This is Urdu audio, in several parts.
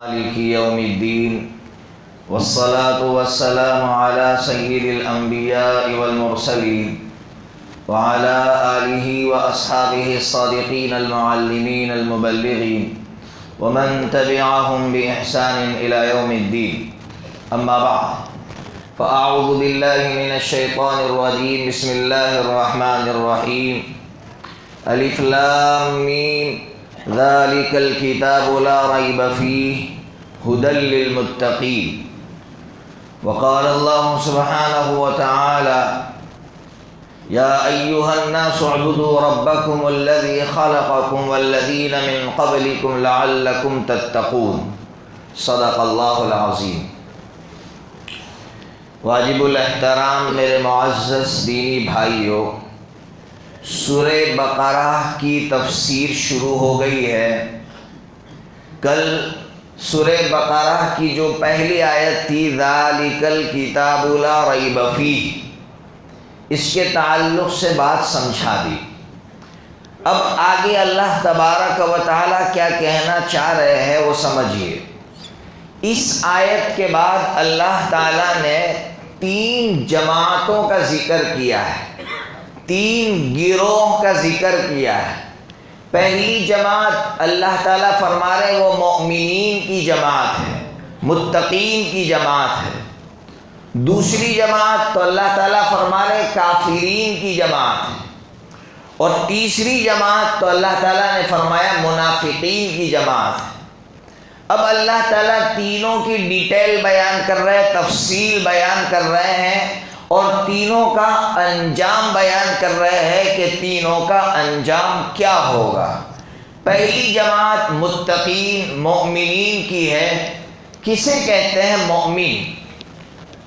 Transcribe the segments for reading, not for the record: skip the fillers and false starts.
مالک یوم الدین والصلاة والسلام على سید الانبیاء والمرسلین وعلى آلہ واصحابہ الصادقین المعلمین المبلغین ومن تبعهم بإحسان إلى يوم الدین. اما بعد فأعوذ باللہ من الشیطان الرجیم. بسم اللہ الرحمن الرحیم. الف لام میم ذلك الكتاب لا ريب فيه هدى للمتقين. وقال الله سبحانه وتعالى يا أيها الناس اعبدوا ربكم الذي خلقكم والذين من قبلكم لعلكم تتقون. صدق الله العظيم. واجب الاحترام میرے معزز دینی بھائیوں، سورہ بقرہ کی تفسیر شروع ہو گئی ہے. کل سورہ بقرہ کی جو پہلی آیت تھی ذالک الکتاب لا ریب فیہ، اس کے تعلق سے بات سمجھا دی. اب آگے اللہ تبارک و تعالیٰ کیا کہنا چاہ رہے ہیں وہ سمجھیے. اس آیت کے بعد اللہ تعالیٰ نے 3 جماعتوں کا ذکر کیا ہے، 3 گروہ کا ذکر کیا ہے. پہلی جماعت اللہ تعالیٰ فرما رہے وہ مؤمنین کی جماعت ہے، متقین کی جماعت ہے. دوسری جماعت تو اللہ تعالیٰ فرما رہے کافرین کی جماعت ہے. اور تیسری جماعت تو اللہ تعالیٰ نے فرمایا منافقین کی جماعت ہے. اب اللہ تعالیٰ تینوں کی ڈیٹیل بیان کر رہے ہیں، تفصیل بیان کر رہے ہیں، اور تینوں کا انجام بیان کر رہے ہیں کہ تینوں کا انجام کیا ہوگا. پہلی جماعت متقین مومنین کی ہے. کسے کہتے ہیں مومن؟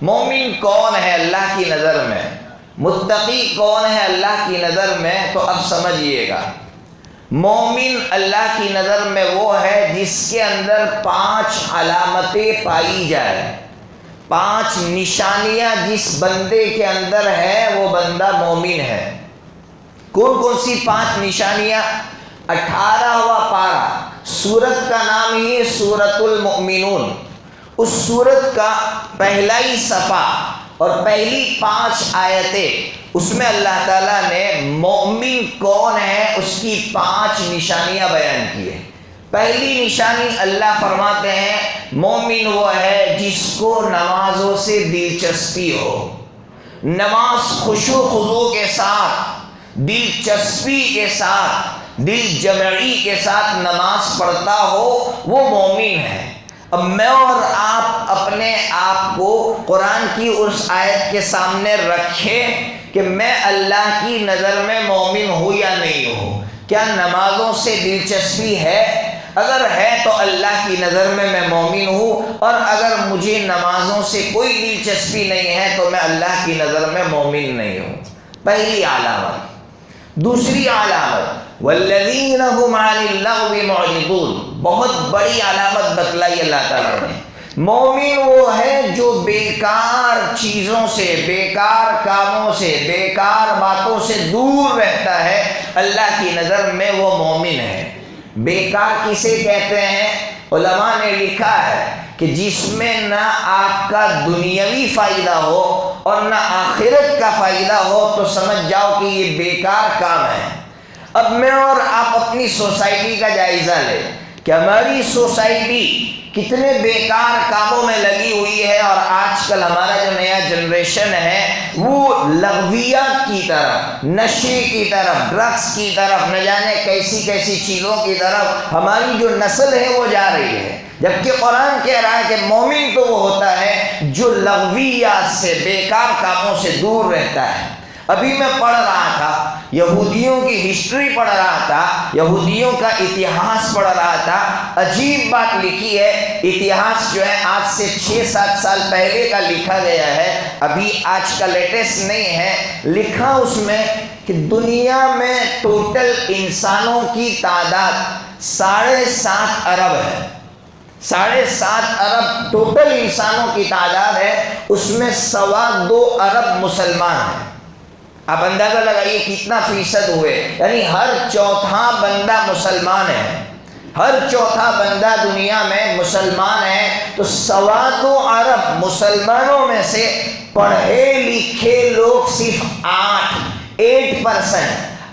مومن کون ہے اللہ کی نظر میں؟ متقی کون ہے اللہ کی نظر میں؟ تو اب سمجھیے گا. مومن اللہ کی نظر میں وہ ہے جس کے اندر 5 علامتیں پائی جائیں، 5 نشانیاں جس بندے کے اندر ہے وہ بندہ مومن ہے. کون کون سی 5 نشانیاں؟ 18واں پارہ، سورت کا نام ہی ہے سورۃ المؤمنون. اس سورت کا پہلا ہی صفحہ اور پہلی 5 آیتیں، اس میں اللہ تعالیٰ نے مومن کون ہے اس کی 5 نشانیاں بیان کی ہے. پہلی نشانی اللہ فرماتے ہیں مومن وہ ہے جس کو نمازوں سے دلچسپی ہو، نماز خشوع و خضوع کے ساتھ، دلچسپی کے ساتھ، دل جمعی کے ساتھ نماز پڑھتا ہو، وہ مومن ہے. اب میں اور آپ اپنے آپ کو قرآن کی اس آیت کے سامنے رکھیں کہ میں اللہ کی نظر میں مومن ہوں یا نہیں ہوں. کیا نمازوں سے دلچسپی ہے؟ اگر ہے تو اللہ کی نظر میں مومن ہوں، اور اگر مجھے نمازوں سے کوئی دلچسپی نہیں ہے تو میں اللہ کی نظر میں مومن نہیں ہوں. پہلی علامت. دوسری علامت والذین هم عن اللغو معرضون. بہت بڑی علامت بتلائی اللہ تعالیٰ نے. مومن وہ ہے جو بیکار چیزوں سے، بیکار کاموں سے، بیکار باتوں سے دور رہتا ہے. اللہ کی نظر میں وہ مومن ہے. بیکار کسے کہتے ہیں؟ علماء نے لکھا ہے کہ جس میں نہ آپ کا دنیاوی فائدہ ہو اور نہ آخرت کا فائدہ ہو تو سمجھ جاؤ کہ یہ بیکار کام ہے. اب میں اور آپ اپنی سوسائٹی کا جائزہ لیں کہ ہماری سوسائٹی کتنے بیکار کاموں میں لگی ہوئی ہے، اور آج کل ہمارا جو نیا جنریشن ہے وہ لغویات کی طرف، نشے کی طرف، ڈرگس کی طرف، نہ جانے کیسی کیسی چیزوں کی طرف ہماری جو نسل ہے وہ جا رہی ہے. جبکہ قرآن کہہ رہا ہے کہ مومن تو وہ ہوتا ہے جو لغویات سے، بیکار کاموں سے دور رہتا ہے. ابھی میں پڑھ رہا تھا، یہودیوں کی ہسٹری پڑھ رہا تھا، یہودیوں کا اتہاس پڑھ رہا تھا. عجیب بات لکھی ہے. اتہاس جو ہے آج سے 6-7 سال پہلے کا لکھا گیا ہے، ابھی آج کا لیٹسٹ نہیں ہے. لکھا اس میں کہ دنیا میں ٹوٹل انسانوں کی تعداد 7.5 ارب ہے. 7.5 ارب ٹوٹل انسانوں کی تعداد ہے. اس میں 2.25 ارب مسلمان ہیں. آپ اندازہ لگائیے کتنا فیصد ہوئے، یعنی ہر چوتھا بندہ مسلمان ہے. ہر چوتھا بندہ دنیا میں مسلمان ہے، تو سواد و عرب مسلمانوں میں سے پڑھے لکھے لوگ صرف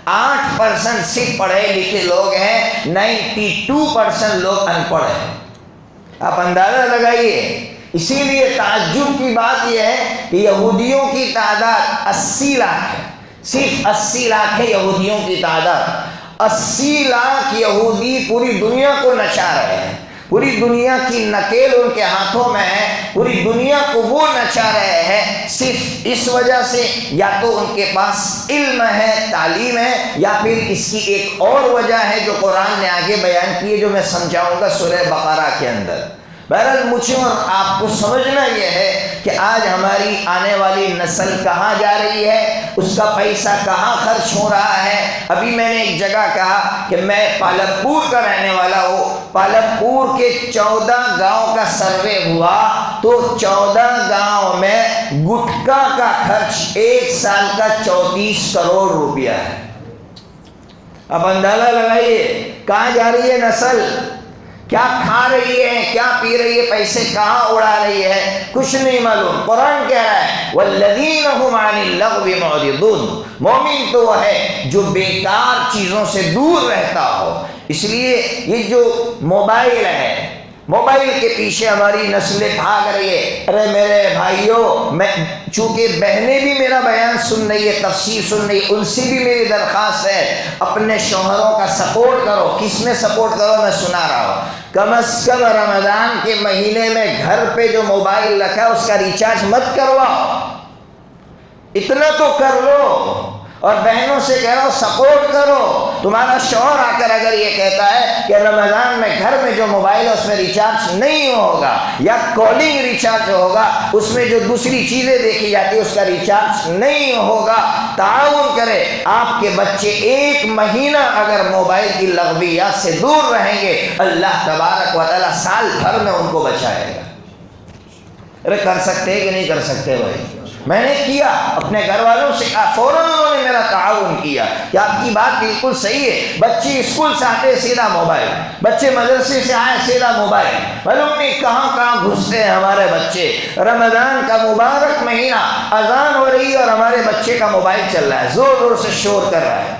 8% صرف پڑھے لکھے لوگ ہیں، 92% لوگ ان پڑھ ہیں۔ آپ اندازہ لگائیے۔ اسی لیے تعجب کی بات یہ ہے کہ یہودیوں کی تعداد 80 لاکھ ہے، صرف 80 لاکھ ہے یہودیوں کی تعداد۔ 80 لاکھ یہودی پوری دنیا کو نچا رہے ہیں، پوری دنیا کی نکیل ان کے ہاتھوں میں ہے، پوری دنیا کو وہ نچا رہے ہیں صرف اس وجہ سے یا تو ان کے پاس علم ہے، تعلیم ہے، یا پھر اس کی ایک اور وجہ ہے جو قرآن نے آگے بیان کی ہے، جو میں سمجھاؤں گا سورہ بقرہ کے اندر۔ بہرحال مجھے اور آپ کو سمجھنا یہ ہے کہ آج ہماری آنے والی نسل کہاں جا رہی ہے، اس کا پیسہ کہاں خرچ ہو رہا ہے۔ ابھی میں نے ایک جگہ کہا کہ میں پالکپور کا رہنے والا ہوں، پالکپور کے 14 گاؤں کا سروے ہوا تو 14 گاؤں میں گٹکا کا خرچ ایک سال کا 34 کروڑ روپیہ ہے۔ اب اندازہ لگائیے کہاں جا رہی ہے نسل، کیا کھا رہی ہے، کیا پی رہی ہے، پیسے کہاں اڑا رہی ہے، کچھ نہیں معلوم۔ قرآن کہہ رہا ہے والذین هم عن اللغو معرضون، مومن تو وہ ہے جو بیکار چیزوں سے دور رہتا ہو۔ اس لیے یہ جو موبائل ہے، موبائل کے پیچھے ہماری نسلیں بھاگ رہی ہے۔ ارے میرے بھائیوں، میں چونکہ بہنیں بھی میرا بیان سن رہی ہے، تفسیر سن رہی ہے، ان سے بھی میری درخواست ہے اپنے شوہروں کا سپورٹ کرو۔ کس میں سپورٹ کرو میں سنا رہا ہوں۔ کم از کم رمضان کے مہینے میں گھر پہ جو موبائل رکھا ہے اس کا ریچارج مت کرواؤ، اتنا تو کر لو۔ اور بہنوں سے کہہ رہا ہوں سپورٹ کرو۔ تمہارا شوہر آ کر اگر یہ کہتا ہے کہ رمضان میں گھر میں جو موبائل ہے اس میں ریچارج نہیں ہوگا، یا کالنگ ریچارج ہوگا، اس میں جو دوسری چیزیں دیکھی جاتی ہے اس کا ریچارج نہیں ہوگا، تعاون کرے۔ آپ کے بچے ایک مہینہ اگر موبائل کی لغویات سے دور رہیں گے، اللہ تبارک و تعالیٰ سال بھر میں ان کو بچائے گا۔ ارے کر سکتے ہیں کہ نہیں کر سکتے بھائی؟ میں نے کیا، اپنے گھر والوں سے کہا، فوراً انہوں نے میرا تعاون کیا کہ آپ کی بات بالکل صحیح ہے۔ بچے اسکول سے آتے سیدھا موبائل، بچے مدرسے سے آئے سیدھا موبائل، معلوم نہیں کہاں کہاں گھستے ہیں ہمارے بچے۔ رمضان کا مبارک مہینہ، اذان ہو رہی ہے اور ہمارے بچے کا موبائل چل رہا ہے، زور زور سے شور کر رہا ہے،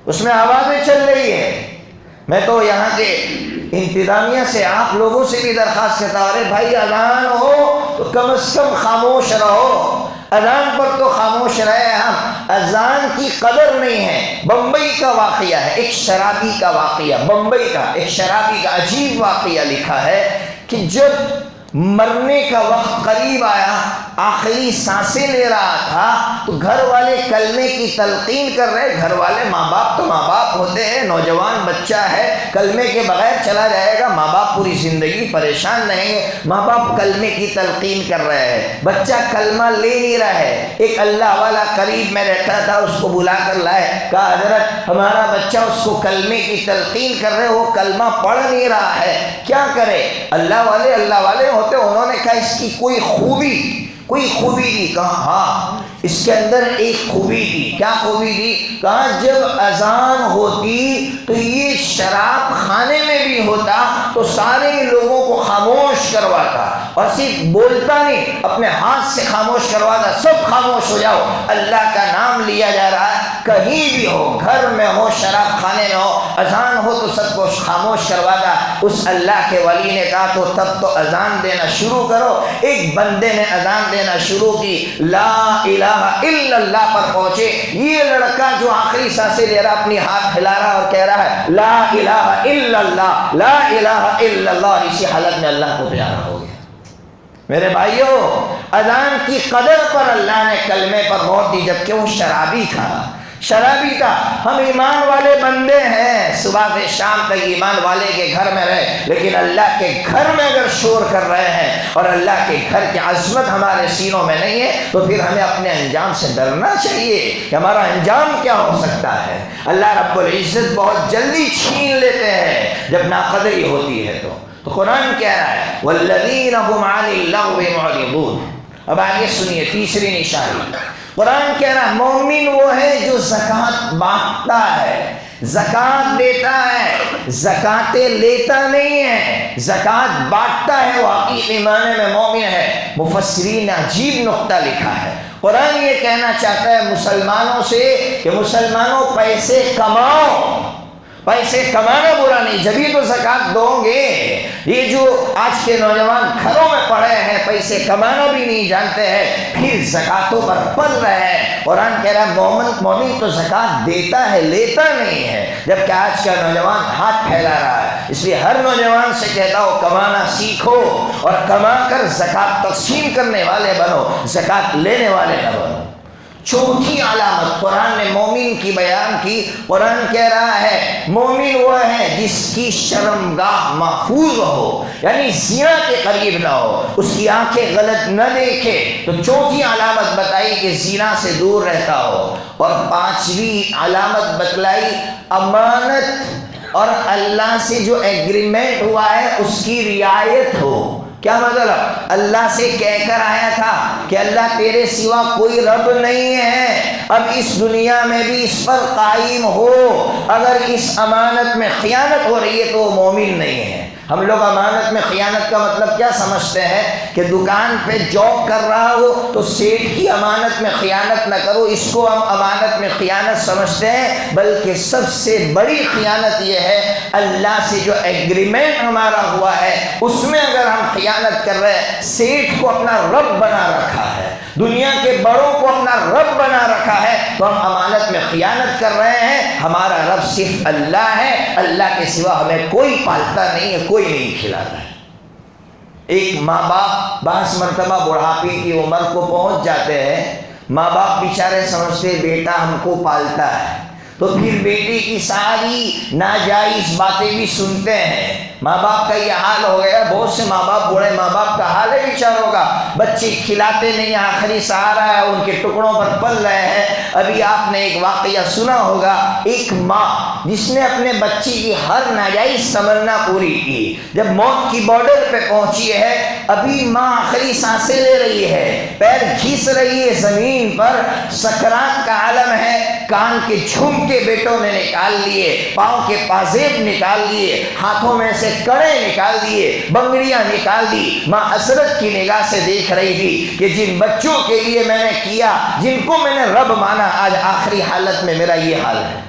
اس میں آوازیں چل رہی ہیں۔ میں تو یہاں کے انتظامیہ سے، آپ لوگوں سے بھی درخواست کرتا ہوں، ارے بھائی اذان ہو تو کم از کم خاموش رہو، اذان پر تو خاموش رہے ہم۔ اذان کی قدر نہیں ہے۔ بمبئی کا واقعہ ہے، ایک شرابی کا واقعہ، بمبئی کا ایک شرابی کا عجیب واقعہ لکھا ہے کہ جب مرنے کا وقت قریب آیا، آخری سانسیں لے رہا تھا، تو گھر والے کلمے کی تلقین کر رہے۔ گھر والے، ماں باپ تو ماں باپ ہوتے ہیں، نوجوان بچہ ہے، کلمے کے بغیر چلا جائے گا، ماں باپ پوری زندگی پریشان رہیں گے۔ ماں باپ کلمے کی تلقین کر رہے ہیں، بچہ کلمہ لے نہیں رہا ہے۔ ایک اللہ والا قریب میں رہتا تھا، اس کو بلا کر لائے، کہا حضرت ہمارا بچہ اس کو کلمے کی تلقین کر رہے، وہ کلمہ پڑھ نہیں رہا ہے، کیا کرے؟ اللہ والے ہوتے، انہوں نے کہا اس کی کوئی خوبی تھی؟ کہا ہاں اس کے اندر ایک خوبی تھی۔ کیا خوبی تھی؟ کہا جب اذان ہوتی تو یہ شراب خانے میں بھی ہوتا تو سارے لوگوں کو خاموش کرواتا، اور صرف بولتا نہیں، اپنے ہاتھ سے خاموش کرواتا، سب خاموش ہو جاؤ، اللہ کا نام لیا جا رہا ہے۔ کہیں بھی ہو، گھر میں ہو، شراب خانے میں ہو، اذان ہو تو سب کو خاموش کرواتا۔ اس اللہ کے ولی نے کہا تو تب تو اذان دینا شروع کرو۔ ایک بندے نے اذان دینا شروع کی، لا الہ الا اللہ پر پہنچے۔ یہ لڑکا جو آخری سانسیں لے رہا، اپنی ہاتھ ہلا رہا اور کہہ رہا ہے لا الہ الا اللہ، لا الہ الا اللہ، اور اسی حالت میں اللہ کو پیارا ہو گیا۔ میرے بھائیوں، اذان کی قدر پر اللہ نے کلمے پر موت دی، جبکہ وہ شرابی تھا۔ ہم ایمان والے بندے ہیں، صبح سے شام تک ایمان والے کے گھر میں رہے، لیکن اللہ کے گھر میں اگر شور کر رہے ہیں اور اللہ کے گھر کی عظمت ہمارے سینوں میں نہیں ہے، تو پھر ہمیں اپنے انجام سے ڈرنا چاہیے کہ ہمارا انجام کیا ہو سکتا ہے۔ اللہ رب العزت بہت جلدی چھین لیتے ہیں جب ناقدری ہوتی ہے۔ تو قرآن کہہ رہا ہے والذین هم عن اللغو معرضون۔ اب آگے سنیے تیسری نشانی۔ قرآن کہہ رہا ہے مومن وہ ہے جو زکوٰۃ بانٹتا ہے، زکوٰۃ دیتا ہے، زکاتیں لیتا نہیں ہے، زکوٰۃ بانٹتا ہے، وہ حقیقی معنی میں مومن ہے۔ مفسرین نے عجیب نقطہ لکھا ہے، قرآن یہ کہنا چاہتا ہے مسلمانوں سے کہ مسلمانوں پیسے کماؤ، پیسے کمانا برا نہیں، جبھی تو زکوٰۃ دو گے۔ یہ جو آج کے نوجوان گھروں میں پڑے ہیں، پیسے کمانا بھی نہیں جانتے ہیں، پھر زکوٰۃوں پر پل رہے ہیں۔ قرآن کہہ رہا ہے مومن تو زکوٰۃ دیتا ہے، لیتا نہیں ہے، جبکہ آج کا نوجوان ہاتھ پھیلا رہا ہے۔ اس لیے ہر نوجوان سے کہتا ہوں کمانا سیکھو اور کما کر زکوٰۃ تقسیم کرنے والے بنو، زکوٰۃ لینے والے نہ بنو۔ چوتھی علامت قرآن نے مومن کی بیان کی، قرآن کہہ رہا ہے مومن وہ ہے جس کی شرمگاہ محفوظ ہو، یعنی زنا کے قریب نہ ہو، اس کی آنکھیں غلط نہ دیکھے۔ تو چوتھی علامت بتائی کہ زنا سے دور رہتا ہو، اور پانچویں علامت بتلائی امانت اور اللہ سے جو ایگریمنٹ ہوا ہے اس کی رعایت ہو۔ کیا مطلب؟ اللہ سے کہہ کر آیا تھا کہ اللہ تیرے سوا کوئی رب نہیں ہے، اب اس دنیا میں بھی اس پر قائم ہو، اگر اس امانت میں خیانت ہو رہی ہے تو وہ مومن نہیں ہے۔ ہم لوگ امانت میں خیانت کا مطلب کیا سمجھتے ہیں کہ دکان پہ جاب کر رہا ہو تو سیٹھ کی امانت میں خیانت نہ کرو، اس کو ہم امانت میں خیانت سمجھتے ہیں، بلکہ سب سے بڑی خیانت یہ ہے اللہ سے جو ایگریمنٹ ہمارا ہوا ہے اس میں اگر ہم خیانت کر رہے ہیں۔ سیٹھ کو اپنا رب بنا رکھا ہے، دنیا کے بڑوں کو اپنا رب بنا رکھا ہے، تو ہم امانت میں خیانت کر رہے ہیں۔ ہمارا رب صرف اللہ ہے، اللہ کے سوا ہمیں کوئی پالتا نہیں ہے، کوئی نہیں کھلاتا ہے۔ ایک ماں باپ بعض مرتبہ بڑھاپے کی عمر کو پہنچ جاتے ہیں، ماں باپ بیچارے سمجھتے بیٹا ہم کو پالتا ہے، تو پھر بیٹے کی ساری ناجائز باتیں بھی سنتے ہیں۔ ماں باپ کا یہ حال ہو گیا، بہت سے ماں باپ بوڑھے ماں باپ کا حال ہے بیچاروں کا، بچے کھلاتے نہیں، آخری سہارا ہے، ان کے ٹکڑوں پر پل رہے ہیں۔ ابھی آپ نے ایک واقعہ سنا ہوگا، ایک ماں جس نے اپنے بچی کی ہر ناجائز تمنا پوری کی، جب موت کی بارڈر پہ پہنچی ہے، ابھی ماں آخری سانسیں لے رہی ہے، پیر گھس رہی ہے زمین پر، سکرات کا عالم ہے، کان کے جھمکے بیٹوں نے نکال لیے، پاؤں کے پازیب نکال لیے، ہاتھوں میں سے کڑے نکال دیے، بنگڑیاں نکال دی۔ ماں حسرت کی نگاہ سے دیکھ رہی تھی کہ جن بچوں کے لیے میں نے کیا، جن کو میں نے رب مانا، آج آخری حالت میں میرا یہ حال ہے۔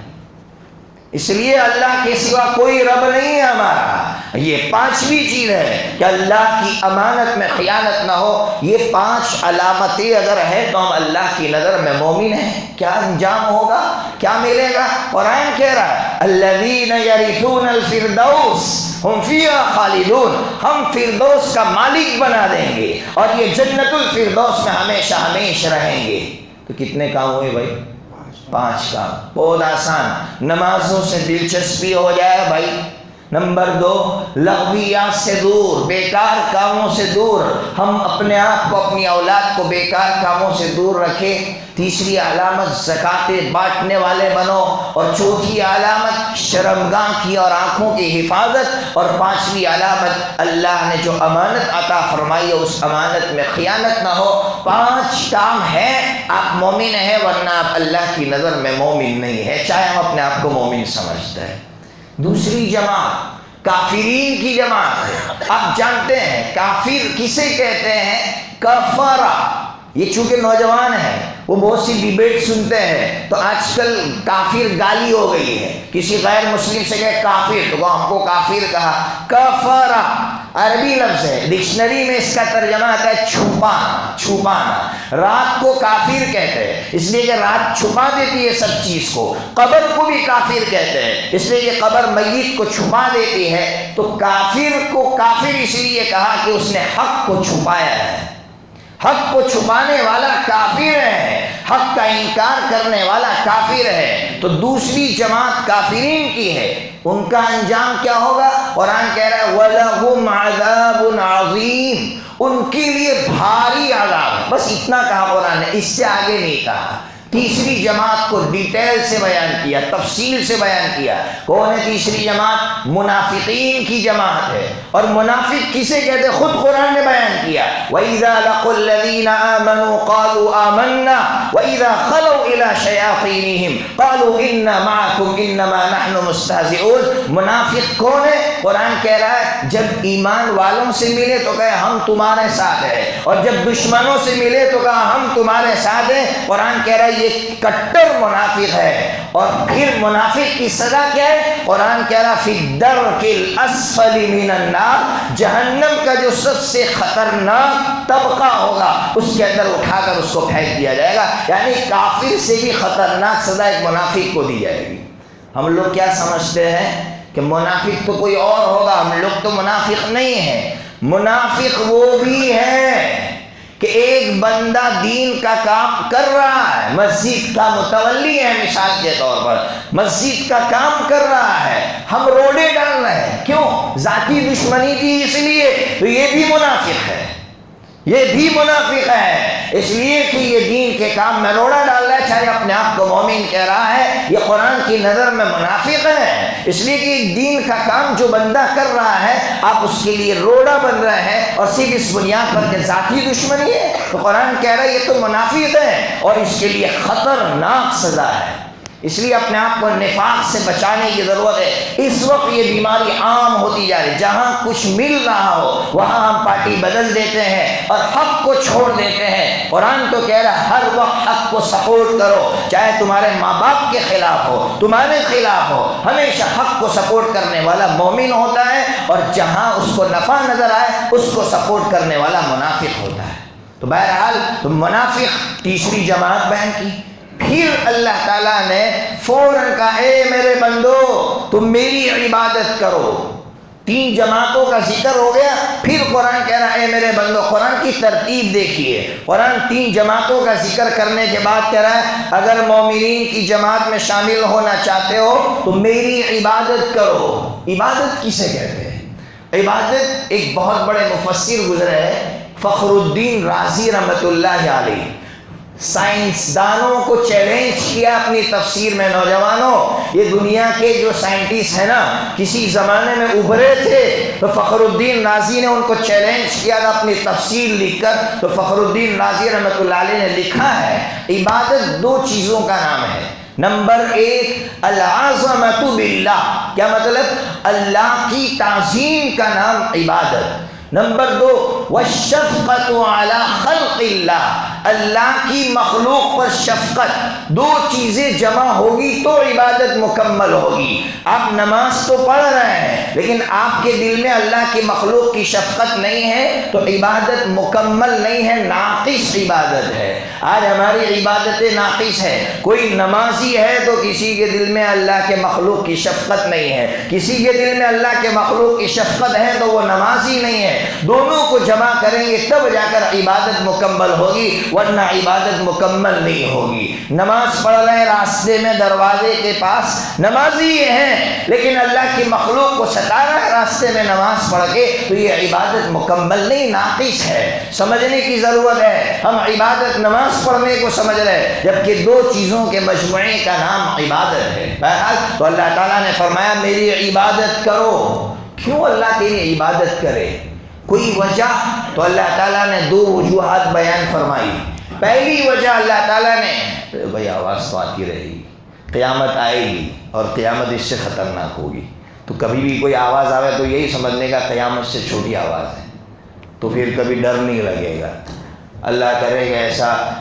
اس لیے اللہ کے سوا کوئی رب نہیں ہے ہمارا۔ یہ پانچویں چیز ہے کہ اللہ کی امانت میں خیانت نہ ہو۔ یہ 5 علامتیں اگر ہیں تو ہم اللہ کی نظر میں مومن ہیں۔ کیا انجام ہوگا، کیا ملے گا؟ قرآن کہہ رہا ہے الذین یرثون الفردوس ہم فیہا خالدون، ہم فردوس کا مالک بنا دیں گے اور یہ جنت الفردوس میں ہمیشہ ہمیشہ رہیں گے۔ تو کتنے کام ہوئے بھائی؟ 5 کام، بہت آسان۔ نمازوں سے دلچسپی ہو جائے بھائی۔ نمبر 2، لغویات سے دور، بیکار کاموں سے دور، ہم اپنے آپ کو اپنی اولاد کو بیکار کاموں سے دور رکھیں۔ تیسری علامت زکاتیں بانٹنے والے بنو، اور چوتھی علامت شرمگاہ کی اور آنکھوں کی حفاظت، اور 5ویں علامت اللہ نے جو امانت عطا فرمائی ہے اس امانت میں خیانت نہ ہو۔ 5 کام ہیں، آپ مومن ہیں، ورنہ آپ اللہ کی نظر میں مومن نہیں ہے، چاہے ہم اپنے آپ کو مومن سمجھتے ہیں۔ دوسری جماعت کافرین کی جماعت ہے۔ آپ جانتے ہیں کافر کسے کہتے ہیں؟ کفرہ۔ یہ چونکہ نوجوان ہیں، وہ بہت سی ڈیبیٹ سنتے ہیں، تو آج کل کافر گالی ہو گئی ہے۔ کسی غیر مسلم سے کہے کافر تو ہم کو کافر کہا۔ کفرہ عربی لفظ ہے، ڈکشنری میں اس کا ترجمہ آتا ہے چھپانا، چھپانا۔ رات کو کافر کہتے ہیں اس لیے کہ رات چھپا دیتی ہے سب چیز کو۔ قبر کو بھی کافر کہتے ہیں اس لیے کہ قبر میت کو چھپا دیتی ہے۔ تو کافر کو کافر اس لیے کہا کہ اس نے حق کو چھپایا ہے، حق کو چھپانے والا کافر ہے، حق کا انکار کرنے والا کافر ہے۔ تو دوسری جماعت کافرین کی ہے، ان کا انجام کیا ہوگا؟ قرآن کہہ رہا ہے وَلَهُمْ عَذَابٌ عَظِيمٌ، ان کے لیے بھاری عذاب ہے۔ بس اتنا کہا قرآن نے، اس سے آگے نہیں کہا۔ تیسری جماعت کو ڈیٹیل سے بیان کیا، تفصیل سے بیان کیا۔ کون ہے تیسری جماعت؟ منافقین کی جماعت ہے۔ اور منافق کسے کہتے ہیں؟ خود قرآن نے بیان کیا، وَإِذَا لَقُوا الَّذِينَ آمَنُوا قَالُوا آمَنَّا وَإِذَا خَلَوْا إِلَى شَيَاطِينِهِمْ قَالُوا إِنَّا مَعَكُمْ إِنَّمَا نَحْنُ مُسْتَهْزِئُونَ۔ منافق کون ہے؟ قرآن کہہ رہا ہے جب ایمان والوں سے ملے تو کہے ہم تمہارے ساتھ ہیں، اور جب دشمنوں سے ملے تو کہا ہم تمہارے ساتھ ہیں۔ قرآن کہہ رہا ہے یہ کٹر منافق ہے۔ اور پھر منافق کی سزا کیا ہے؟ قرآن کہہ رہا فی الدرک الاسفل من النار، جہنم کا جو سب سے خطرناک طبقہ ہوگا اس کے اندر اٹھا کر اس کو پھینک دیا جائے گا۔ یعنی کافر سے بھی خطرناک سزا ایک منافق کو دی جائے گی۔ ہم لوگ کیا سمجھتے ہیں کہ منافق تو کوئی اور ہوگا، ہم لوگ تو منافق نہیں ہیں۔ منافق وہ بھی ہے کہ ایک بندہ دین کا کام کر رہا ہے، مسجد کا متولی ہے مثال کے طور پر، مسجد کا کام کر رہا ہے، ہم روڑے ڈال رہے ہیں، کیوں؟ ذاتی دشمنی کی اس لیے، تو یہ بھی منافق ہے، یہ بھی منافق ہے، اس لیے کہ یہ دین کے کام میں روڑا ڈال رہا ہے، چاہے اپنے آپ کو مومن کہہ رہا ہے، یہ قرآن کی نظر میں منافق ہے۔ اس لیے کہ دین کا کام جو بندہ کر رہا ہے آپ اس کے لیے روڑا بن رہے ہیں، اور صرف اس بنیاد پر کہ ذاتی دشمنی ہے، تو قرآن کہہ رہا ہے یہ تو منافق ہے اور اس کے لیے خطرناک سزا ہے۔ اس لیے اپنے آپ کو نفاق سے بچانے کی ضرورت ہے۔ اس وقت یہ بیماری عام ہوتی جا رہی ہے، جہاں کچھ مل رہا ہو وہاں ہم پارٹی بدل دیتے ہیں اور حق کو چھوڑ دیتے ہیں۔ قرآن تو کہہ رہا ہے ہر وقت حق کو سپورٹ کرو، چاہے تمہارے ماں باپ کے خلاف ہو، تمہارے خلاف ہو، ہمیشہ حق کو سپورٹ کرنے والا مومن ہوتا ہے، اور جہاں اس کو نفع نظر آئے اس کو سپورٹ کرنے والا منافق ہوتا ہے۔ تو بہرحال تم منافق تیسری جماعت بیان کی۔ پھر اللہ تعالیٰ نے فوراً کہا اے میرے بندو تم میری عبادت کرو۔ تین جماعتوں کا ذکر ہو گیا، پھر قرآن کہہ رہا ہے اے میرے بندو۔ قرآن کی ترتیب دیکھیے، قرآن تین جماعتوں کا ذکر کرنے کے بعد کہہ رہا ہے اگر مومنین کی جماعت میں شامل ہونا چاہتے ہو تو میری عبادت کرو۔ عبادت کسے کہتے ہیں؟ عبادت ایک بہت بڑے مفسر گزرے ہیں، فخر الدین رازی رحمۃ اللہ علیہ، سائنسدانوں کو چیلنج کیا اپنی تفسیر میں۔ نوجوانوں، یہ دنیا کے جو سائنٹسٹ ہیں نا کسی زمانے میں ابھرے تھے، تو فخر الدین رازی نے ان کو چیلنج کیا تھا اپنی تفسیر لکھ کر۔ تو فخر الدین رازی رحمۃ اللہ علیہ نے لکھا ہے عبادت دو چیزوں کا نام ہے۔ نمبر ایک العظمۃ باللہ، کیا مطلب؟ اللہ کی تعظیم کا نام عبادت۔ نمبر دو والشفقۃ علی خلق اللہ، اللہ کی مخلوق پر شفقت۔ دو چیزیں جمع ہوگی تو عبادت مکمل ہوگی۔ آپ نماز تو پڑھ رہے ہیں لیکن آپ کے دل میں اللہ کی مخلوق کی شفقت نہیں ہے تو عبادت مکمل نہیں ہے، ناقص عبادت ہے۔ آج ہماری عبادتیں ناقص ہے۔ کوئی نمازی ہے تو کسی کے دل میں اللہ کے مخلوق کی شفقت نہیں ہے، کسی کے دل میں اللہ کے مخلوق کی شفقت ہے تو وہ نمازی نہیں ہے۔ دونوں کو جمع کریں گے تب جا کر عبادت مکمل ہوگی، ورنہ عبادت مکمل نہیں ہوگی۔ نماز پڑھ رہے ہیں راستے میں دروازے کے پاس، نمازی ہیں لیکن اللہ کی مخلوق کو ستا رہا ہے راستے میں نماز پڑھ کے، تو یہ عبادت مکمل نہیں، ناقص ہے۔ سمجھنے کی ضرورت ہے۔ ہم عبادت نماز پڑھنے کو سمجھ رہے ہیں جبکہ دو چیزوں کے مجموعے کا نام عبادت ہے۔ بہرحال تو اللہ تعالیٰ نے فرمایا میری عبادت کرو۔ کیوں اللہ تیری عبادت کرے؟ کوئی وجہ؟ تو اللہ تعالیٰ نے دو وجوہات بیان فرمائی۔ پہلی وجہ اللہ تعالیٰ نے، بھائی آواز تو آتی رہے گی، قیامت آئے گی اور قیامت اس سے خطرناک ہوگی، تو کبھی بھی کوئی آواز آوے تو یہی سمجھنے کا قیامت سے چھوٹی آواز ہے، تو پھر کبھی ڈر نہیں لگے گا۔ اللہ کرے گا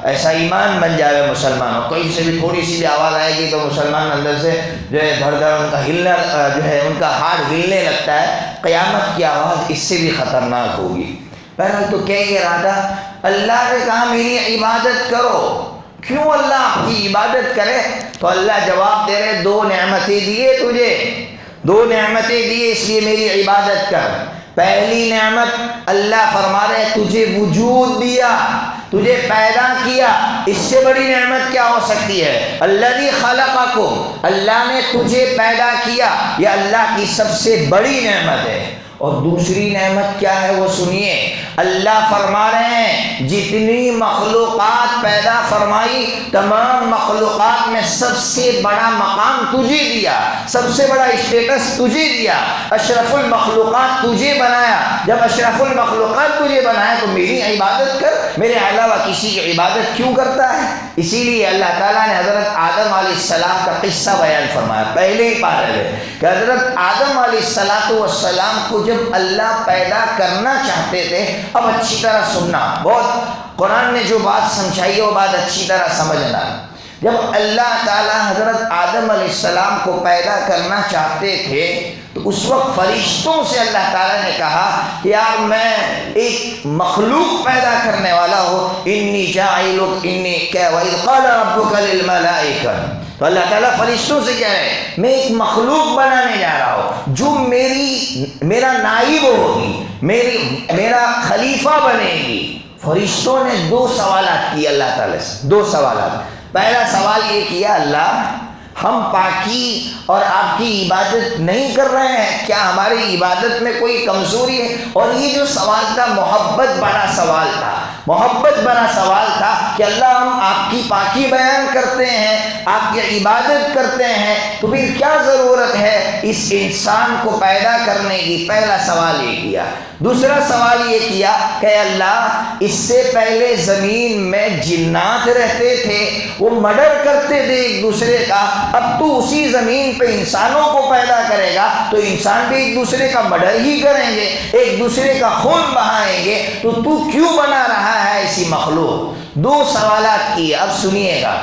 ایسا ایمان بن جائے مسلمانوں، کہیں سے بھی تھوڑی سی بھی آواز آئے گی تو مسلمان اندر سے جو ہے دھڑ دھڑ ان کا ہلنا، جو ہے ان کا ہاتھ ہلنے لگتا ہے۔ قیامت کی آواز اس سے بھی خطرناک ہوگی۔ بہرحال تو کیا ارادہ؟ اللہ نے کہا میری عبادت کرو۔ کیوں اللہ آپ کی عبادت کرے؟ تو اللہ جواب دے رہے دو نعمتیں دیے تجھے، دو نعمتیں دیے اس لیے میری عبادت کر۔ پہلی نعمت اللہ فرما رہے تجھے وجود دیا، تجھے پیدا کیا، اس سے بڑی نعمت کیا ہو سکتی ہے؟ الذی خلقکم، اللہ نے تجھے پیدا کیا، یہ اللہ کی سب سے بڑی نعمت ہے۔ اور دوسری نعمت کیا ہے وہ سنیے، اللہ فرما رہے ہیں جتنی مخلوقات پیدا فرمائی تمام مخلوقات میں سب سے بڑا مقام تجھے دیا، سب سے بڑا اسٹیٹس تجھے دیا، اشرف المخلوقات تجھے بنایا۔ جب اشرف المخلوقات تجھے بنایا تو میری عبادت کر، میرے علاوہ کسی کی عبادت کیوں کرتا ہے؟ اسی لیے اللہ تعالیٰ نے حضرت آدم علیہ السلام کا قصہ بیان فرمایا پہلے ہی پارے میں کہ حضرت آدم علیہ السلام کو جب اللہ پیدا کرنا چاہتے تھے، اب اچھی طرح سننا، بہت قرآن نے جو بات سمجھائی ہے وہ بات اچھی طرح سمجھنا۔ جب اللہ تعالیٰ حضرت آدم علیہ السلام کو پیدا کرنا چاہتے تھے تو اس وقت فرشتوں سے اللہ تعالیٰ نے کہا کہ یار میں ایک مخلوق پیدا کرنے والا ہوں، انی جاعل انی وَإِذْ قَالَ رَبُّكَ لِلْمَلَائِكَةِ، تو اللہ تعالیٰ فرشتوں سے کہہ رہے ہیں میں ایک مخلوق بنانے جا رہا ہوں جو میرا نائب ہوگی، میرا خلیفہ بنے گی۔ فرشتوں نے دو سوالات کیے اللہ تعالیٰ سے، دو سوالات۔ پہلا سوال یہ کیا، اللہ ہم پاکی اور آپ کی عبادت نہیں کر رہے ہیں، کیا ہماری عبادت میں کوئی کمزوری ہے؟ اور یہ جو سوال تھا محبت بڑا سوال تھا، محبت بڑا سوال تھا کہ اللہ ہم آپ کی پاکی بیان کرتے ہیں، آپ کی عبادت کرتے ہیں، تو پھر کیا ضرورت ہے اس انسان کو پیدا کرنے کی؟ پہلا سوال یہ کیا۔ دوسرا سوال یہ کیا کہ اللہ اس سے پہلے زمین میں جنات رہتے تھے، وہ مرڈر کرتے تھے ایک دوسرے کا، اب تو اسی زمین پہ انسانوں کو پیدا کرے گا تو انسان بھی ایک دوسرے کا مرڈر ہی کریں گے، ایک دوسرے کا خون بہائیں گے، تو کیوں بنا رہا ہے ایسی مخلوق؟ دو سوالات کیے۔ اب سنیے گا،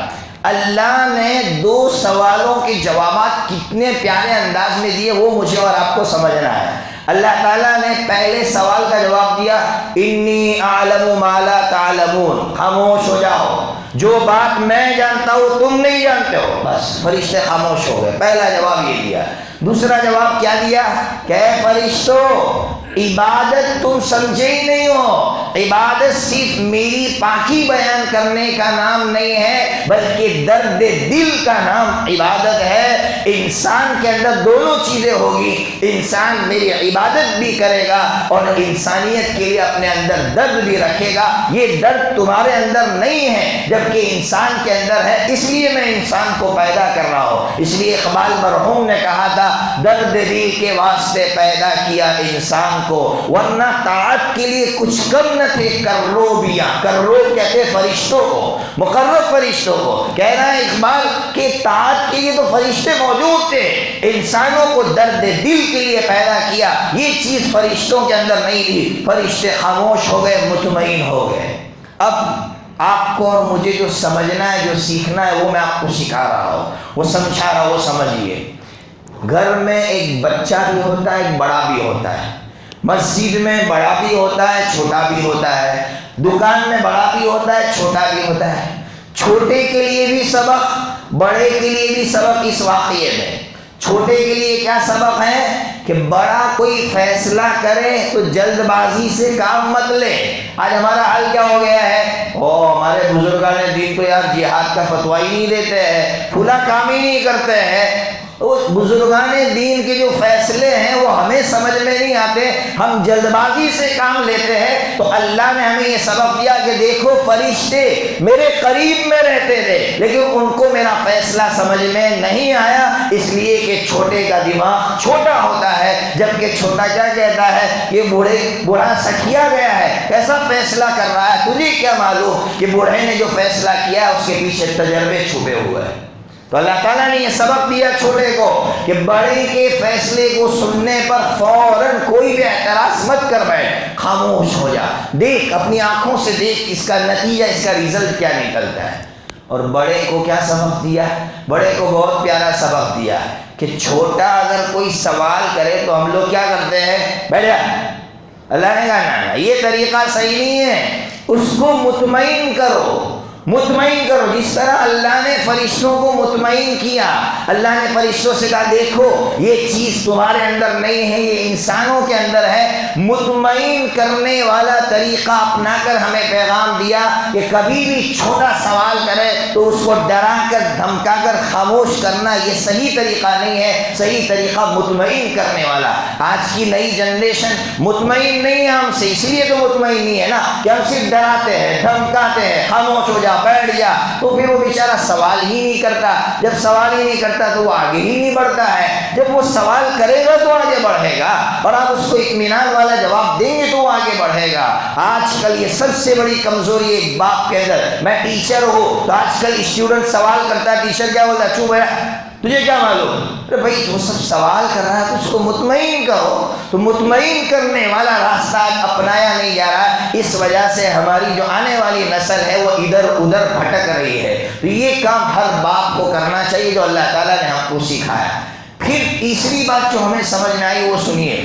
اللہ نے دو سوالوں کے جوابات کتنے پیارے انداز میں دیے وہ مجھے اور آپ کو سمجھنا ہے۔ اللہ تعالیٰ نے پہلے سوال کا جواب دیا انی اعلم ما لا تعلمون، خاموش ہو جاؤ، جو بات میں جانتا ہوں تم نہیں جانتے ہو، بس فرشتے خاموش ہو گئے۔ پہلا جواب یہ دیا۔ دوسرا جواب کیا دیا کہ فرشتوں عبادت تم سمجھے ہی نہیں ہو، عبادت صرف میری پاکی بیان کرنے کا نام نہیں ہے بلکہ درد دل کا نام عبادت ہے۔ انسان کے اندر دونوں چیزیں ہوگی، انسان میری عبادت بھی کرے گا اور انسانیت کے لیے اپنے اندر درد بھی رکھے گا۔ یہ درد تمہارے اندر نہیں ہے جبکہ انسان کے اندر ہے، اس لیے میں انسان کو پیدا کر رہا ہوں۔ اس لیے اقبال مرحوم نے کہا تھا درد دل کے واسطے پیدا کیا انسان کو، ورنہ طاعت کے لیے کچھ کم نہ تھے کروبیاں۔ کروب کہتے فرشتوں کو، مقرب فرشتوں کو۔ کہہ رہا ہے اقبال کہ طاعت کے لیے تو فرشتے موجود تھے، انسانوں کو درد دل کے لیے پیدا کیا، یہ چیز فرشتوں کے اندر نہیں تھی۔ فرشتے خاموش ہو گئے، مطمئن ہو گئے۔ اب آپ کو اور مجھے جو سمجھنا ہے، جو سیکھنا ہے، وہ میں آپ کو سکھا رہا ہوں، وہ سمجھا رہا ہوں، وہ سمجھیے۔ گھر میں ایک بچہ بھی ہوتا ہے، ایک بڑا بھی ہوتا ہے، مسجد میں بڑا بھی ہوتا ہے، چھوٹا بھی ہوتا ہے، دکان میں بڑا بھی ہوتا ہے، چھوٹا بھی ہوتا ہے۔ چھوٹے کے لیے بھی سبق، بڑے کے لیے بھی سبق اس واقعے میں۔ چھوٹے کے لیے کیا سبق ہے کہ بڑا کوئی فیصلہ کرے تو جلد بازی سے کام مت لے۔ آج ہمارا حال کیا ہو گیا ہے، ہمارے بزرگان دین تو یار جہاد کا فتویٰ ہی نہیں دیتے ہیں، کھلا کام ہی نہیں کرتے ہیں۔ بزرگان دین کے جو فیصلے ہیں وہ ہمیں سمجھ میں نہیں آتے، ہم جلد بازی سے کام لیتے ہیں۔ تو اللہ نے ہمیں یہ سبق دیا کہ دیکھو فرشتے میرے قریب میں رہتے تھے لیکن ان کو میرا فیصلہ سمجھ میں نہیں آیا، اس لیے کہ چھوٹے کا دماغ چھوٹا ہوتا ہے، جبکہ چھوٹا کیا کہتا ہے کہ بوڑھا سکھیا گیا ہے، کیسا فیصلہ کر رہا ہے، تجھے کیا معلوم کہ بوڑھے نے جو فیصلہ کیا ہے اس کے پیچھے تجربے چھپے ہوئے ہیں۔ تو اللہ تعالیٰ نے یہ سبق دیا چھوٹے کو کہ بڑے کے فیصلے کو سننے پر فوراً کوئی بھی اعتراض مت کر بیٹھ، خاموش ہو جا، دیکھ اپنی آنکھوں سے دیکھ اس کا نتیجہ، اس کا رزلٹ کیا نکلتا ہے۔ اور بڑے کو کیا سبق دیا؟ بڑے کو بہت پیارا سبق دیا کہ چھوٹا اگر کوئی سوال کرے تو ہم لوگ کیا کرتے ہیں، بیٹھ جا۔ اللہ نے کہا نا یہ طریقہ صحیح نہیں ہے، اس کو مطمئن کرو، مطمئن کرو، جس طرح اللہ نے فرشتوں کو مطمئن کیا۔ اللہ نے فرشتوں سے کہا دیکھو یہ چیز تمہارے اندر نہیں ہے، یہ انسانوں کے اندر ہے۔ مطمئن کرنے والا طریقہ اپنا کر ہمیں پیغام دیا کہ کبھی بھی چھوٹا سوال کرے تو اس کو ڈرا کر دھمکا کر خاموش کرنا یہ صحیح طریقہ نہیں ہے، صحیح طریقہ مطمئن کرنے والا۔ آج کی نئی جنریشن مطمئن نہیں ہے ہم سے، اس لیے تو مطمئن نہیں ہے نا کہ ہم صرف ڈراتے ہیں، دھمکاتے ہیں، خاموش ہو جا، بیٹھ جا، تو پھر وہ بیچارہ سوال ہی نہیں کرتا۔ جب سوال ہی نہیں کرتا تو وہ آگے ہی نہیں بڑھتا ہے۔ جب وہ سوال کرے گا تو آگے بڑھے گا، اور آپ اس کو اطمینان والا جواب دیں گے تو وہ آگے بڑھے گا۔ آج کل یہ سب سے بڑی کمزوری ہے ایک باپ کے اندر۔ میں ٹیچر ہوں تو آج کل اسٹوڈنٹ سوال کرتا ہے، ٹیچر کیا بولتا ہے؟ چپ بیٹھ، تجھے کیا معلوم؟ ارے بھائی وہ سب سوال کر رہا ہے تو اس کو مطمئن کرو۔ تو مطمئن کرنے والا راستہ اپنایا نہیں جا رہا، اس وجہ سے ہماری جو آنے والی نسل ہے وہ ادھر ادھر بھٹک رہی ہے۔ تو یہ کام ہر باپ کو کرنا چاہیے جو اللہ تعالیٰ نے ہم کو سکھایا۔ پھر تیسری بات جو ہمیں سمجھ میں آئی وہ سنیے،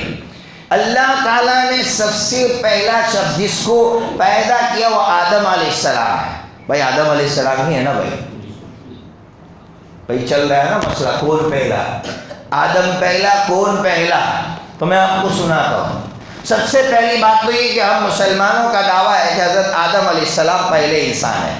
اللہ تعالیٰ نے سب سے پہلا شخص جس کو پیدا کیا وہ آدم علیہ السلام ہے۔ بھائی آدم علیہ السلام ہی ہے نا بھائی چل رہا ہے نا مسئلہ، کون پہلا؟ آدم پہلا، کون پہلا؟ تو میں آپ کو سناتا ہوں۔ سب سے پہلی بات تو یہ کہ ہم مسلمانوں کا دعویٰ ہے کہ حضرت آدم علیہ السلام پہلے انسان ہے۔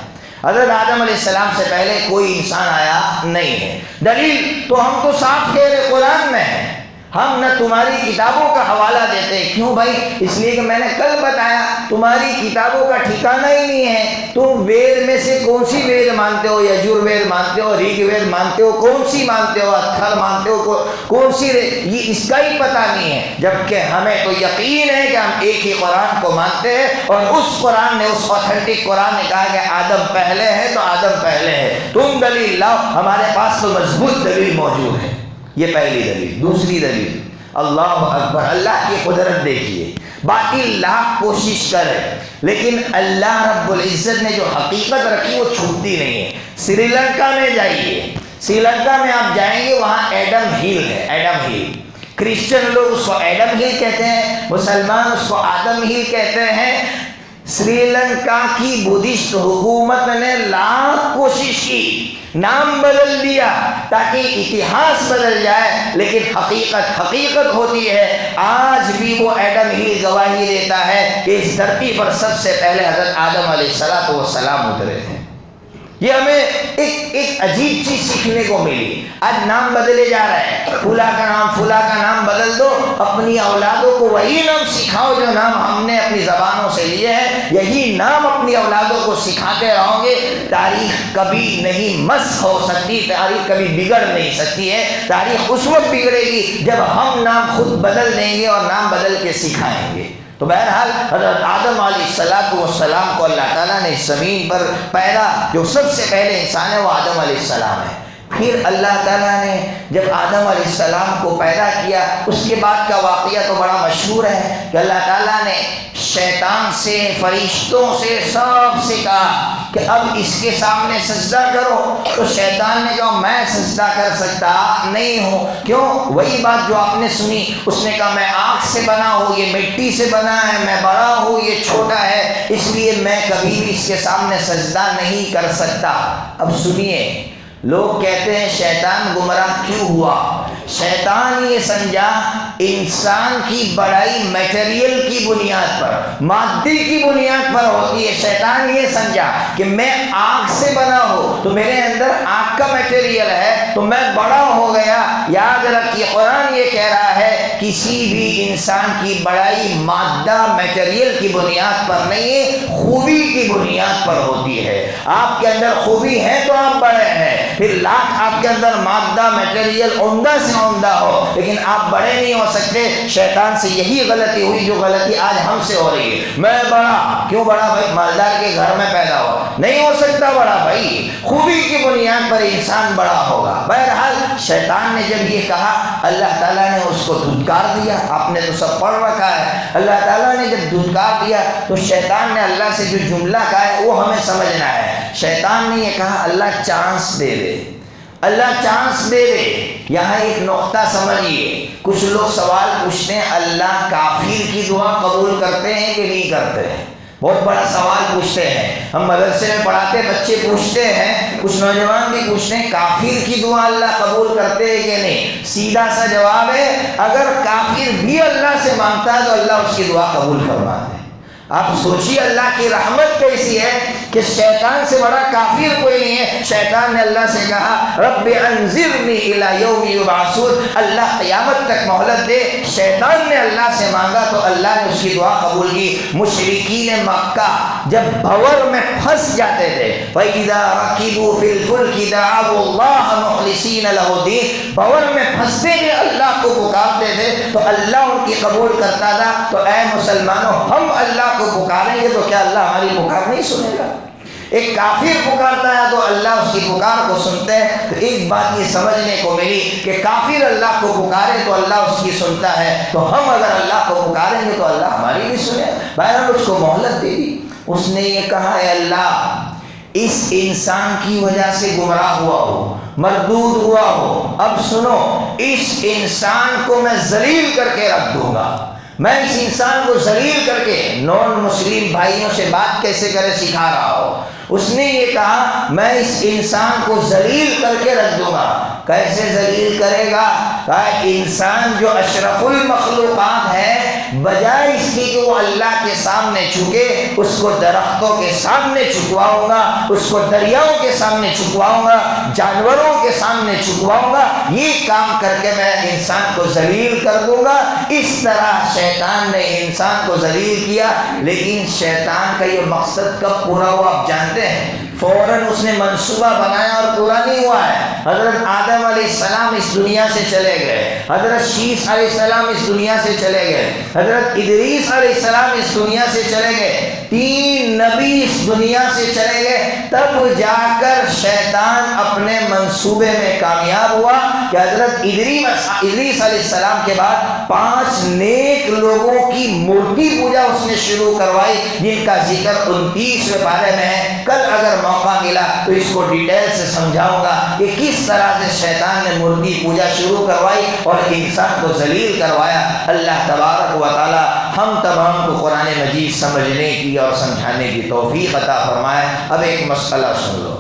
حضرت آدم علیہ السلام سے پہلے کوئی انسان آیا نہیں ہے۔ دلیل تو ہم تو صاف کہہ رہے قرآن میں ہے، ہم نہ تمہاری کتابوں کا حوالہ دیتے۔ کیوں بھائی؟ اس لیے کہ میں نے کل بتایا تمہاری کتابوں کا ٹھکانہ ہی نہیں ہے۔ تم وید میں سے کون سی وید مانتے ہو؟ یجور وید مانتے ہو، ریگ وید مانتے ہو، کون سی مانتے ہو؟ اتھر مانتے ہو، کون سی؟ یہ اس کا ہی پتہ نہیں ہے، جبکہ ہمیں تو یقین ہے کہ ہم ایک ہی قرآن کو مانتے ہیں، اور اس قرآن نے، اس اوتھینٹک قرآن نے کہا کہ آدم پہلے ہے تو آدم پہلے ہے۔ تم دلیل لاؤ، ہمارے پاس تو مضبوط دلیل موجود ہے۔ یہ پہلی دلیل۔ دوسری دلیل، اللہ اکبر، اللہ کی قدرت دیکھیے۔ باقی لاکھ کوشش کرے لیکن اللہ رب العزت نے جو حقیقت رکھی وہ چھوٹتی نہیں ہے۔ سری لنکا میں جائیے، سری لنکا میں آپ جائیں گے وہاں ایڈم ہل ہے، ایڈم ہل۔ کرسچن لوگ اس کو ایڈم ہل کہتے ہیں، مسلمان اس کو آدم ہل کہتے ہیں۔ سری لنکا کی بدھسٹ حکومت نے لاکھ کوشش کی، نام بدل دیا تاکہ اتہاس بدل جائے، لیکن حقیقت ہوتی ہے۔ آج بھی وہ ایڈم ہل گواہی دیتا ہے کہ اس دھرتی پر سب سے پہلے حضرت آدم علیہ السلام اترے تھے۔ یہ ہمیں ایک عجیب چیز سیکھنے کو ملی۔ آج نام بدلے جا رہے ہیں، فلاں کا نام بدل دو، اپنی اولادوں کو وہی نام سکھاؤ جو نام ہم نے اپنی زبانوں سے لیے ہیں، یہی نام اپنی اولادوں کو سکھاتے رہو گے، تاریخ کبھی نہیں مسخ ہو سکتی، تاریخ کبھی بگڑ نہیں سکتی ہے۔ تاریخ اس وقت بگڑے گی جب ہم نام خود بدل دیں گے اور نام بدل کے سکھائیں گے۔ تو بہرحال حضرت آدم علیہ السلام کو اللہ تعالیٰ نے اس زمین پر پیدا، جو سب سے پہلے انسان ہے وہ آدم علیہ السلام ہے۔ پھر اللہ تعالیٰ نے جب آدم علیہ السلام کو پیدا کیا، اس کے بعد کا واقعہ تو بڑا مشہور ہے کہ اللہ تعالیٰ نے شیطان سے، فرشتوں سے، سب سے کہا کہ اب اس کے سامنے سجدہ کرو۔ تو شیطان نے کہا میں سجدہ کر سکتا نہیں ہوں۔ کیوں؟ وہی بات جو آپ نے سنی، اس نے کہا میں آگ سے بنا ہوں، یہ مٹی سے بنا ہے، میں بڑا ہوں، یہ چھوٹا ہے، اس لیے میں کبھی بھی اس کے سامنے سجدہ نہیں کر سکتا۔ اب سنیے، لوگ کہتے ہیں شیطان گمراہ کیوں ہوا؟ شیطان یہ سمجھا انسان کی بڑائی میٹیریل کی بنیاد پر، مادی کی بنیاد پر ہوتی ہے۔ شیطان یہ سمجھا کہ میں آگ سے بنا ہوں تو میرے اندر آگ کا میٹیریل ہے تو میں بڑا ہو گیا۔ یاد رکھیے قرآن یہ کہہ رہا ہے کسی بھی انسان کی بڑائی مادہ میٹیریل کی بنیاد پر نہیں ہے، خوبی کی بنیاد پر ہوتی ہے۔ آپ کے اندر خوبی ہے تو آپ بڑے ہیں، پھر لاکھ آپ کے اندر مادہ میٹیریل عمدہ سے عمدہ ہو لیکن آپ بڑے نہیں ہو سکتے۔ شیطان سے یہی غلطی ہوئی جو غلطی آج ہم سے ہو رہی ہے۔ میں بڑا کیوں؟ بڑا بھائی مالدار کے گھر میں پیدا ہوا، نہیں ہو سکتا بڑا بھائی، خوبی کی بنیاد پر انسان بڑا ہوگا۔ بہرحال شیطان نے جب یہ کہا، اللہ تعالیٰ نے اس کو دھتکار دیا۔ آپ نے تو سب پڑھ رکھا ہے، اللہ تعالیٰ نے جب دھتکار دیا تو شیطان نے اللہ سے جو جملہ کہا ہے وہ ہمیں سمجھنا ہے۔ شیطان نے یہ کہا اللہ چانس دے دے، اللہ چانس دے دے۔ یہاں ایک نقطہ سمجھیے، کچھ لوگ سوال پوچھتے ہیں اللہ کافر کی دعا قبول کرتے ہیں کہ نہیں کرتے ہیں؟ بہت بڑا سوال پوچھتے ہیں، ہم مدرسے میں پڑھاتے بچے پوچھتے ہیں، کچھ نوجوان بھی پوچھتے ہیں کافر کی دعا اللہ قبول کرتے ہیں کہ نہیں؟ سیدھا سا جواب ہے، اگر کافر بھی اللہ سے مانگتا ہے تو اللہ اس کی دعا قبول فرماتے ہیں۔ آپ سوچیے اللہ کی رحمت کیسی ہے کہ شیطان سے بڑا کافر کوئی نہیں ہے۔ شیطان نے اللہ سے کہا رب انظرنی الی یوم یبعثون، اللہ قیامت تک مہلت دے۔ شیطان نے اللہ سے مانگا تو اللہ نے اس کی دعا قبول کی۔ مشرکین مکہ جب بھور میں پھنس جاتے تھے، فَإِذَا رَكِبُوا فِي الْفُلْكِ دَعَوُا اللَّهَ مُخْلِصِينَ لَهُ الدِّينَ، بھور میں پھنستے ہوئے اللہ کو پکارتے تھے تو اللہ ان کی قبول کرتا تھا۔ تو اے مسلمانوں، ہم اللہ کو پکاریں گے تو کیا اللہ ہماری پکار نہیں سنے گا؟ ایک کافر پکارتا ہے تو اللہ اس کی پکار کو سنتے ہیں۔ تو ایک بات یہ سمجھنے کو ملی کہ کافر اللہ کو پکارے تو اللہ اس کی سنتا ہے، تو ہم اگر اللہ کو پکاریں گے تو اللہ ہماری بھی سنے۔ بہرحال اس کو مہلت دے دی۔ اس نے یہ کہا اے اللہ، اس انسان کی وجہ سے گمراہ ہوا ہو، مردود ہوا ہو، اب سنو، اس انسان کو میں ذلیل کر کے رکھ دوں گا۔ میں اس انسان کو ذلیل کر کے نون مسلم بھائیوں سے بات کیسے کرے سکھا رہا ہوں۔ اس نے یہ کہا میں اس انسان کو ذلیل کر کے رکھ دوں گا۔ کیسے ذلیل کرے گا؟ کہا انسان جو اشرف المخلوقات ہے، بجائے اس کی کہ وہ اللہ کے سامنے جھکے، اس کو درختوں کے سامنے جھکواؤں گا، اس کو دریاؤں کے سامنے جھکواؤں گا، جانوروں کے سامنے جھکواؤں گا۔ یہ کام کر کے میں انسان کو ذلیل کر دوں گا۔ اس طرح شیطان نے انسان کو ذلیل کیا، لیکن شیطان کا یہ مقصد کب پورا ہوا آپ جانتے ہیں؟ فوراً اس نے منصوبہ بنایا اور پورا نہیں ہوا ہے۔ حضرت آدم علیہ السلام اس دنیا سے چلے گئے، حضرت شیس علیہ السلام اس دنیا سے چلے گئے، حضرت ادریس علیہ السلام اس دنیا سے چلے گئے، 3 نبی اس دنیا سے چلے گئے، تب جا کر شیطان اپنے منصوبے میں کامیاب ہوا کہ حضرت ادریس علیہ السلام کے بعد 5 نیک لوگوں کی مورتی پوجا اس نے شروع کروائی، جن کا ذکر 29ویں پارے میں ہے۔ کل اگر موقع ملا تو اس کو ڈیٹیل سے سمجھاؤں گا کہ کس طرح سے شیطان نے مورتی پوجا شروع کروائی اور انسان کو ذلیل کروایا۔ اللہ تبارک و تعالی ہم تمام کو قرآن مجید سمجھنے کی اور سمجھانے کی توفیق عطا فرمائے۔ اب ایک مسئلہ سن لو۔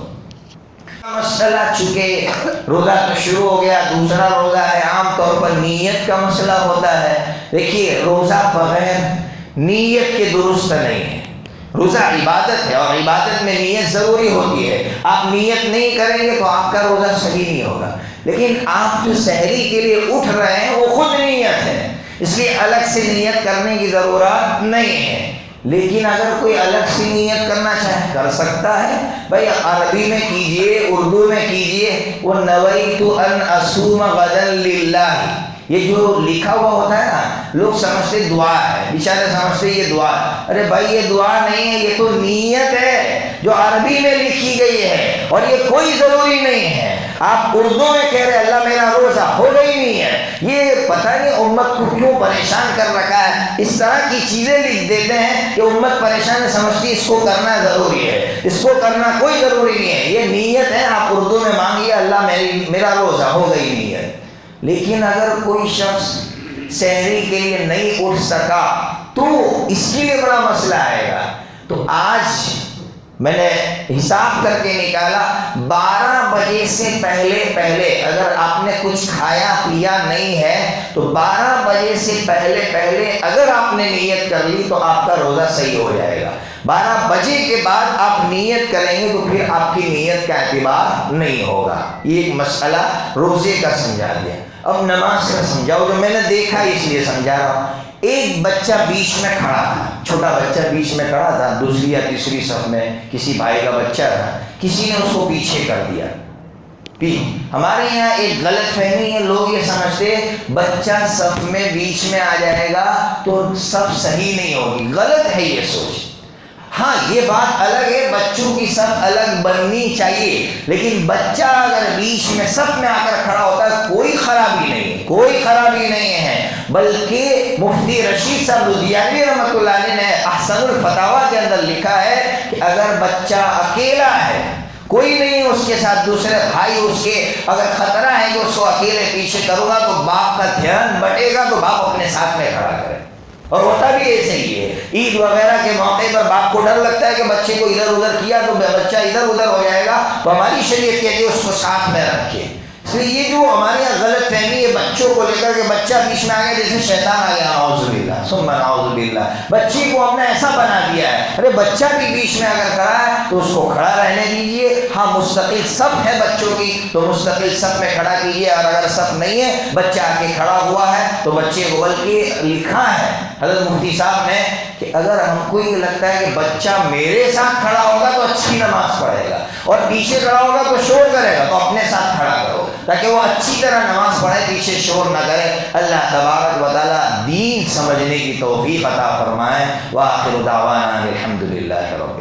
مسئلہ چونکہ روزہ تو شروع ہو گیا، دوسرا روزہ ہے، عام طور پر نیت کا مسئلہ ہوتا ہے۔ دیکھیے روزہ بغیر نیت کے درست نہیں ہے۔ روزہ عبادت ہے اور عبادت میں نیت ضروری ہوتی ہے۔ آپ نیت نہیں کریں گے تو آپ کا روزہ صحیح نہیں ہوگا۔ لیکن آپ جو سحری کے لیے اٹھ رہے ہیں وہ خود نیت ہے، اس لیے الگ سے نیت کرنے کی ضرورت نہیں ہے۔ لیکن اگر کوئی الگ سے نیت کرنا چاہے کر سکتا ہے۔ بھائی عربی میں کیجئے، اردو میں کیجئے، وہ نویت ان اصوم غدا للہ، یہ جو لکھا ہوا ہوتا ہے نا، لوگ سمجھتے دعا ہے، بیچارے سمجھتے یہ دعا ہے۔ ارے بھائی یہ دعا نہیں ہے، یہ تو نیت ہے جو عربی میں لکھی گئی ہے، اور یہ کوئی ضروری نہیں ہے۔ آپ اردو میں کہہ رہے اللہ میرا روزہ ہو گئی نہیں ہے، یہ پتہ نہیں امت کو کیوں پریشان کر رکھا ہے۔ اس طرح کی چیزیں لکھ دیتے ہیں کہ امت پریشان سمجھتی ہے اس کو کرنا ضروری ہے، اس کو کرنا کوئی ضروری نہیں ہے۔ یہ نیت ہے، آپ اردو میں مانگیے اللہ میرا روزہ ہو گئی نہیں ہے۔ لیکن اگر کوئی شخص سحری کے لیے نہیں اٹھ سکا تو اس کے لیے بڑا مسئلہ آئے گا۔ تو آج میں نے حساب کر کے نکالا، 12 بجے سے پہلے اگر آپ نے کچھ کھایا پیا نہیں ہے تو 12 بجے سے پہلے اگر آپ نے نیت کر لی تو آپ کا روزہ صحیح ہو جائے گا۔ 12 بجے کے بعد آپ نیت کریں گے تو پھر آپ کی نیت کا اعتبار نہیں ہوگا۔ یہ ایک مسئلہ روزے کا سمجھا دیا۔ اب نماز کا سمجھاؤ، جو میں نے دیکھا اس لیے سمجھا رہا ہوں۔ ایک بچہ بیچ میں کھڑا تھا، چھوٹا بچہ بیچ میں کھڑا تھا، دوسری یا تیسری صف میں کسی بھائی کا بچہ تھا، کسی نے اس کو پیچھے کر دیا۔ ہمارے یہاں ایک غلط فہمی ہے، لوگ یہ سمجھتے بچہ صف میں بیچ میں آ جائے گا تو صف صحیح نہیں ہوگی۔ غلط ہے یہ سوچ۔ ہاں یہ بات الگ ہے، بچوں کی صف الگ بننی چاہیے، لیکن بچہ اگر بیچ میں صف میں آ کر کھڑا ہوتا ہے کوئی خرابی نہیں ہے، کوئی خرابی نہیں ہے۔ بلکہ مفتی رشید صاحب لدھیانوی رحمۃ اللہ علیہ نے احسن الفتاویٰ کے اندر لکھا ہے کہ اگر بچہ اکیلا ہے، کوئی نہیں اس کے ساتھ، دوسرے بھائی اس کے، اگر خطرہ ہے کہ اس کو اکیلے پیچھے کروں گا تو باپ کا دھیان بٹے گا، تو باپ اپنے ساتھ میں کھڑا کرے۔ اور ہوتا بھی ایسے ہی ہے. عید وغیرہ کے موقع پر باپ کو ڈر لگتا ہے کہ بچے کو ادھر ادھر کیا تو بچہ ادھر ادھر ہو جائے گا، تو ہماری شریعت کہتی ہے اس کو ساتھ میں رکھے. اس لیے یہ جو ہمارے یہاں غلط فہمی ہے بچوں کو لے کر کے، بچہ بیچ میں آ گیا جیسے شیطان آ گیا، نعوذ باللہ ثم نعوذ باللہ. بچی کو ہم نے ایسا بنا دیا ہے. ارے بچہ بھی بیچ میں اگر کھڑا ہے تو اس کو کھڑا رہنے دیجئے. ہاں مستقل صف ہے بچوں کی تو مستقل صف میں کھڑا کیجئے، اور اگر صف نہیں ہے بچہ آ کے کھڑا ہوا ہے تو بچے کو، بلکہ لکھا ہے حضرت مفتی صاحب نے کہ اگر ہم کو یہ لگتا ہے کہ بچہ میرے ساتھ کھڑا ہوگا تو اچھی نماز پڑھے گا، اور پیچھے کھڑا ہوگا تو شور کرے گا، تو اپنے ساتھ کھڑا کرو تاکہ وہ اچھی طرح نماز پڑھے، پیچھے شور نہ کرے. اللہ تبارک و تعالی دین سمجھنے کی توفیق عطا فرمائے. وآخر دعوانا الحمدللہ رب